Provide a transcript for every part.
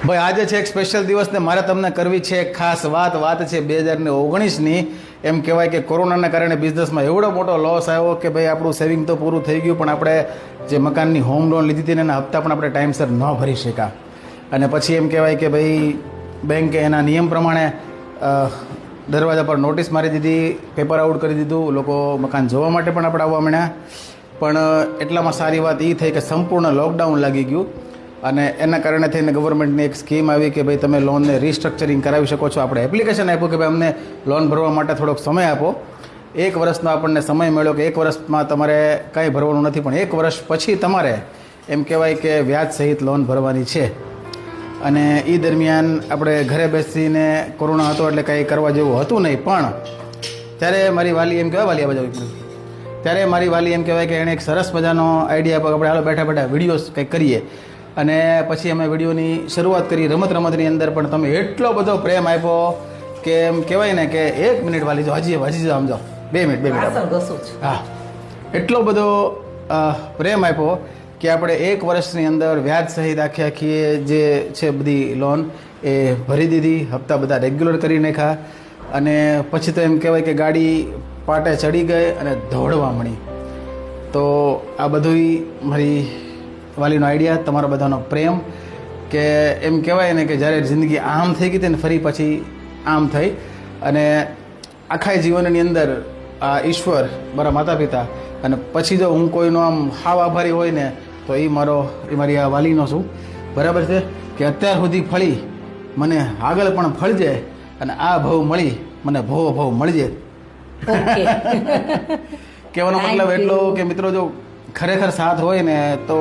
ભાઈ આજે છે એક સ્પેશિયલ દિવસ ને મારે તમને કરવી છે એક ખાસ વાત છે 2019ની. એમ કહેવાય કે કોરોનાના કારણે બિઝનેસમાં એવડો મોટો લોસ આવ્યો કે ભાઈ આપણું સેવિંગ તો પૂરું થઈ ગયું, પણ આપણે જે મકાનની હોમ લોન લીધી હતી એના હપ્તા પણ આપણે ટાઈમસર ન ભરી શક્યા. અને પછી એમ કહેવાય કે ભાઈ બેંકે એના નિયમ પ્રમાણે દરવાજા પર નોટિસ મારી દીધી, પેપર આઉટ કરી દીધું, લોકો મકાન જોવા માટે પણ આપણે આવવા માંડ્યા. પણ એટલામાં સારી વાત એ થઈ કે સંપૂર્ણ લોકડાઉન લાગી ગયું અને એના કારણે થઈને ગવર્મેન્ટની એક સ્કીમ આવી કે ભાઈ તમે લોનને રિસ્ટ્રક્ચરિંગ કરાવી શકો છો. આપણે એપ્લિકેશન આપ્યું કે ભાઈ અમને લોન ભરવા માટે થોડોક સમય આપો. 1 વર્ષનો આપણને સમય મળ્યો કે 1 વર્ષમાં તમારે કાંઈ ભરવાનું નથી, પણ 1 વર્ષ પછી તમારે એમ કહેવાય કે વ્યાજ સહિત લોન ભરવાની છે. અને એ દરમિયાન આપણે ઘરે બેસીને કોરોના હતો એટલે કંઈ કરવા જેવું હતું નહીં. પણ ત્યારે મારી વાલી એમ કહેવાય, વાલી આ બાજુ, ત્યારે મારી વાલી એમ કહેવાય કે એણે એક સરસ મજાનો આઈડિયા આપ્યો કે આપણે હાલો બેઠા બેઠા વિડીયોઝ કંઈક કરીએ. અને પછી અમે વિડીયોની શરૂઆત કરી. રમતની અંદર પણ તમે એટલો બધો પ્રેમ આપ્યો કે એમ કહેવાય ને કે 1 મિનિટ વાલી જો હજી જાઓ, સમજો 2 મિનિટ. હા, એટલો બધો પ્રેમ આપ્યો કે આપણે 1 વર્ષની અંદર વ્યાજ સહિત આખી જે છે બધી લોન એ ભરી દીધી, હપ્તા બધા રેગ્યુલર કરી નાખ્યા. અને પછી તો એમ કહેવાય કે ગાડી પાટે ચડી ગઈ અને દોડવા મળી. તો આ બધું મારી વાલીનો આઈડિયા, તમારા બધાનો પ્રેમ, કે એમ કહેવાય ને કે જ્યારે જિંદગી આમ થઈ ગઈ હતી ને ફરી પછી આમ થઈ. અને આખા જીવનની અંદર આ ઈશ્વર, મારા માતા પિતા, અને પછી જો હું કોઈનો આમ હાવ આભારી હોય ને તો એ મારી આ વાલીનો છું. બરાબર છે કે અત્યાર સુધી ફળી મને આગળ પણ ફળજે, અને આ ભાવ મળી મને ભાવ મળજે. કહેવાનો મતલબ એટલો કે મિત્રો જો ખરેખર સાથ હોય ને તો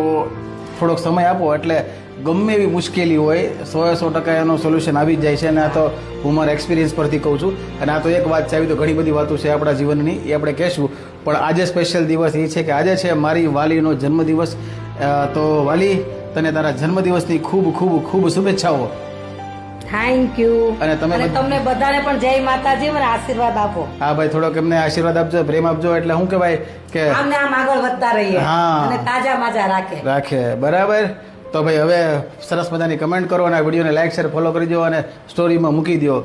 થોડોક સમય આપો એટલે ગમે એવી મુશ્કેલી હોય 100% એનો સોલ્યુશન આવી જ જાય છે. અને આ તો હું મારા એક્સપિરિયન્સ પરથી કહું છું. અને આ તો એક વાત છે, આવી તો ઘણી બધી વાતો છે આપણા જીવનની, એ આપણે કહેશું. પણ આજે સ્પેશિયલ દિવસ એ છે કે આજે છે મારી વાલીનો જન્મદિવસ. તો વાલી, તને તારા જન્મદિવસની ખૂબ શુભેચ્છાઓ. Thank you. અને તમને બધાને પણ જય માતાજી, મને આશીર્વાદ આપો. હા ભાઈ, થોડોક એમને આશીર્વાદ આપજો, પ્રેમ આપજો. એટલે શું કહેવાય કે આમને આમ આગળ વધતા રહીએ. હા, અને તાજા માજા રાખે. બરાબર. તો ભાઈ હવે સરસ મજાની કમેન્ટ કરો અને આ વિડીયોને લાઈક શેર ફોલો કરી દો અને સ્ટોરીમાં મૂકી દો.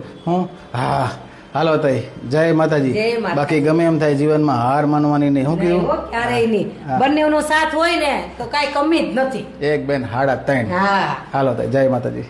હા, હાલો તઈ જય માતાજી. બાકી ગમે એમ થાય જીવનમાં હાર માનવાની નહીં. શું કીધું? ક્યારેય નહીં. બંનેનો સાથ હોય ને તો કાંઈ કમી જ નથી. એક બેન હાડા 3. હા, હાલો તઈ જય માતાજી.